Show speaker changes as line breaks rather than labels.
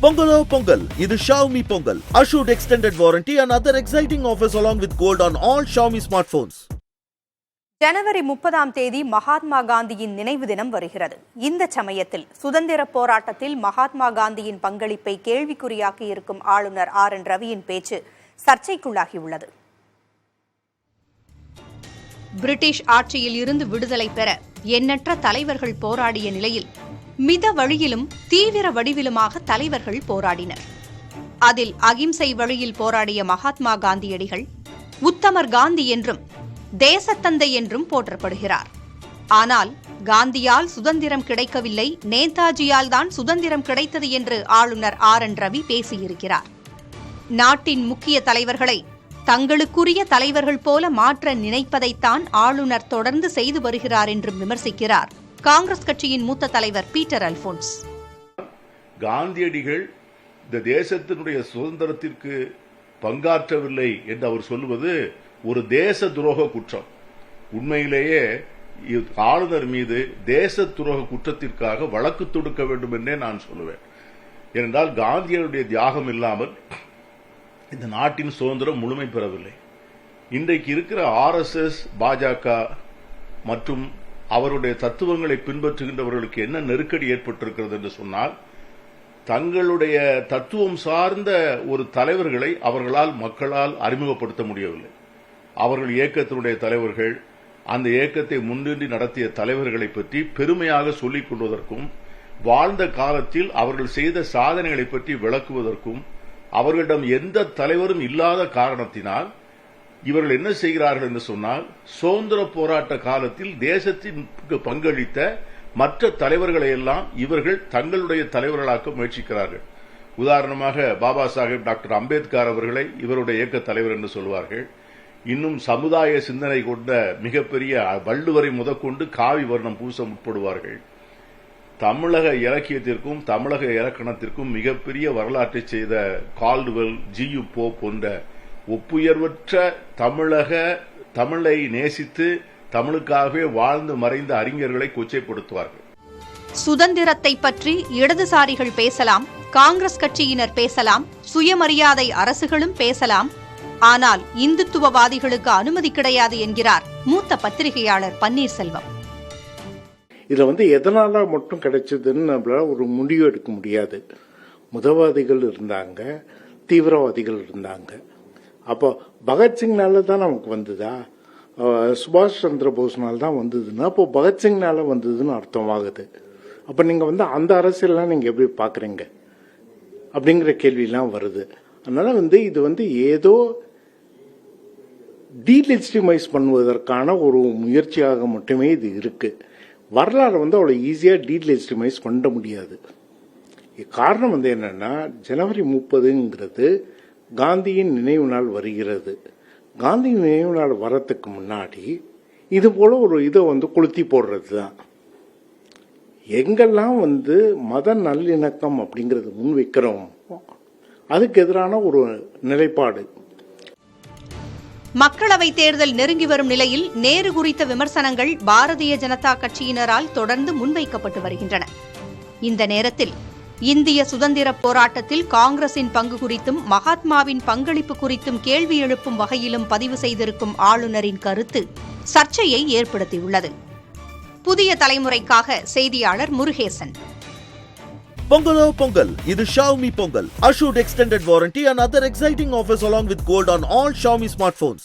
Pongalo Pongal, இது Xiaomi Pongal. Assured extended warranty and other exciting offers along with gold on all Xiaomi smartphones.
ஜனவரி 30ஆம் தேதி மகாத்மா காந்தியின் நினைவு தினம் வருகிறது. இந்த சமயத்தில் சுதந்திர போராட்டத்தில் மகாத்மா காந்தியின் பங்களிப்பை கேள்விக்குறியாக்கி இருக்கும் ஆளுநர் RN ரவியின் பேச்சு சர்ச்சைக்குள்ளாகியுள்ளது. பிரிட்டிஷ் ஆட்சியில் இருந்து விடுதலை பெற எண்ணற்ற தலைவர்கள் போராடிய நிலையில் மித வழியிலும் தீவிர வடிவிலுமாக தலைவர்கள் போராடினர். அதில் அகிம்சை வழியில் போராடிய மகாத்மா காந்தியடிகள் உத்தமர் காந்தி என்றும் தேசத்தந்தை என்றும் போற்றப்படுகிறார். ஆனால் காந்தியால் சுதந்திரம் கிடைக்கவில்லை, நேதாஜியால் தான் சுதந்திரம் கிடைத்தது என்று ஆளுநர் RN ரவி பேசியிருக்கிறார். நாட்டின் முக்கிய தலைவர்களை தங்களுக்குரிய தலைவர்கள் போல மாற்ற நினைப்பதைத்தான் ஆளுநர் தொடர்ந்து செய்து வருகிறார் என்றும் விமர்சிக்கிறார் காங்கிரஸ் கட்சியின் மூத்த தலைவர் பீட்டர் அல்போன்ஸ்.
காந்தியடிகள் இந்த தேசத்தினுடைய சுதந்திரத்திற்கு பங்காற்றவில்லை என்று அவர் சொல்லுவது ஒரு தேச துரோக குற்றம். உண்மையிலேயே ஆளுநர் மீது தேச துரோக குற்றத்திற்காக வழக்கு தொடுக்க வேண்டும் என்றே நான் சொல்லுவேன். ஏனென்றால் காந்தியடிகளுடைய தியாகம் இல்லாமல் இந்த நாட்டின் சுதந்திரம் முழுமை பெறவில்லை. இன்றைக்கு இருக்கிற RSS, பாஜக மற்றும் அவருடைய தத்துவங்களை பின்பற்றுகின்றவர்களுக்கு என்ன நெருக்கடி ஏற்பட்டிருக்கிறது என்று சொன்னால், தங்களுடைய தத்துவம் சார்ந்த ஒரு தலைவர்களை அவர்களால் மக்களால் அறிமுகப்படுத்த முடியவில்லை. அவர்கள் இயக்கத்தினுடைய தலைவர்கள், அந்த இயக்கத்தை முன்னின்று நடத்திய தலைவர்களை பற்றி பெருமையாக சொல்லிக் கொள்வதற்கும், வாழ்ந்த காலத்தில் அவர்கள் செய்த சாதனைகளை பற்றி விளக்குவதற்கும் அவர்களிடம் எந்த தலைவரும் இல்லாத காரணத்தினால் இவர்கள் என்ன செய்கிறார்கள் என்று சொன்னால், சுதந்திர போராட்ட காலத்தில் தேசத்திற்கு பங்களித்த மற்ற தலைவர்களை எல்லாம் இவர்கள் தங்களுடைய தலைவர்களாக்க முயற்சிக்கிறார்கள். உதாரணமாக பாபா சாஹேப் டாக்டர் அம்பேத்கர் அவர்களை இவருடைய இயக்க தலைவர் என்று சொல்வார்கள். இன்னும் சமுதாய சிந்தனை கொண்ட மிகப்பெரிய வள்ளுவரை முதற்கொண்டு காவி வர்ணம் பூச முற்படுவார்கள். தமிழக இலக்கியத்திற்கும் தமிழக இலக்கணத்திற்கும் மிகப்பெரிய வரலாற்றை செய்த கால்டுவெல், GU போப் போன்ற ஒப்புயர்வற்ற தமிழை நேசித்து தமிழுக்காகவே வாழ்ந்து மறைந்த அறிஞர்களை கொச்சைப்படுத்துவார்கள்.
சுதந்திரத்தை பற்றி இடதுசாரிகள் பேசலாம், காங்கிரஸ் கட்சியினர் பேசலாம், சுயமரியாதை அரசுகளும் பேசலாம், ஆனால் இந்துத்துவவாதிகளுக்கு அனுமதி கிடையாது என்கிறார் மூத்த பத்திரிகையாளர் பன்னீர்செல்வம்.
இதுல எதனால மட்டும் கிடைச்சதுன்னு நம்மளால ஒரு முடிவு எடுக்க முடியாது. முதவாதிகள் இருந்தாங்க, தீவிரவாதிகள் இருந்தாங்க. அப்போ பகத்சிங்னால தான் நமக்கு வந்ததா, சுபாஷ் சந்திர போஸ்னால தான் வந்ததுன்னா அப்போ பகத்சிங்னால வந்ததுன்னு அர்த்தமாகுது. அப்ப நீங்க அந்த அரசியல்லாம் நீங்க எப்படி பாக்குறீங்க அப்படிங்கிற கேள்வியெல்லாம் வருது. அதனால இது ஏதோ டீலெஜிட்டிமைஸ் பண்ணுவதற்கான ஒரு முயற்சியாக மட்டுமே இது இருக்கு. வரலாறு அவ்வளவு ஈஸியா டீலெஜிட்டிமைஸ் பண்ண முடியாது. காரணம் என்னன்னா, ஜனவரி 30ங்கிறது காந்தியின் நினைவு நாள் வருகிறது. காந்தி நினைவு நாள் வரத்துக்கு முன்னாடி இது போல ஒரு இதை கொளுத்தி போடுறது தான். எங்கெல்லாம் மத நல்லிணக்கம் அப்படிங்கறது முன்வைக்கிறோம், அதுக்கு எதிரான ஒரு நிலைப்பாடு.
மக்களவைத் தேர்தல் நெருங்கி வரும் நிலையில் நேரு குறித்த விமர்சனங்கள் பாரதிய ஜனதா கட்சியினரால் தொடர்ந்து முன்வைக்கப்பட்டு வருகின்றன. இந்த நேரத்தில் இந்திய சுதந்திர போராட்டத்தில் காங்கிரசின் பங்கு குறித்தும் மகாத்மாவின் பங்களிப்பு குறித்தும் கேள்வி எழுப்பும் வகையிலும் பதிவு செய்திருக்கும் ஆளுநரின் கருத்து சர்ச்சையை ஏற்படுத்தியுள்ளது. புதிய தலைமுறைக்காக செய்தியாளர் முருகேசன்.
Pongalo Pongal, இது Xiaomi Pongal. Assured extended warranty and other exciting offers along with gold on all Xiaomi smartphones.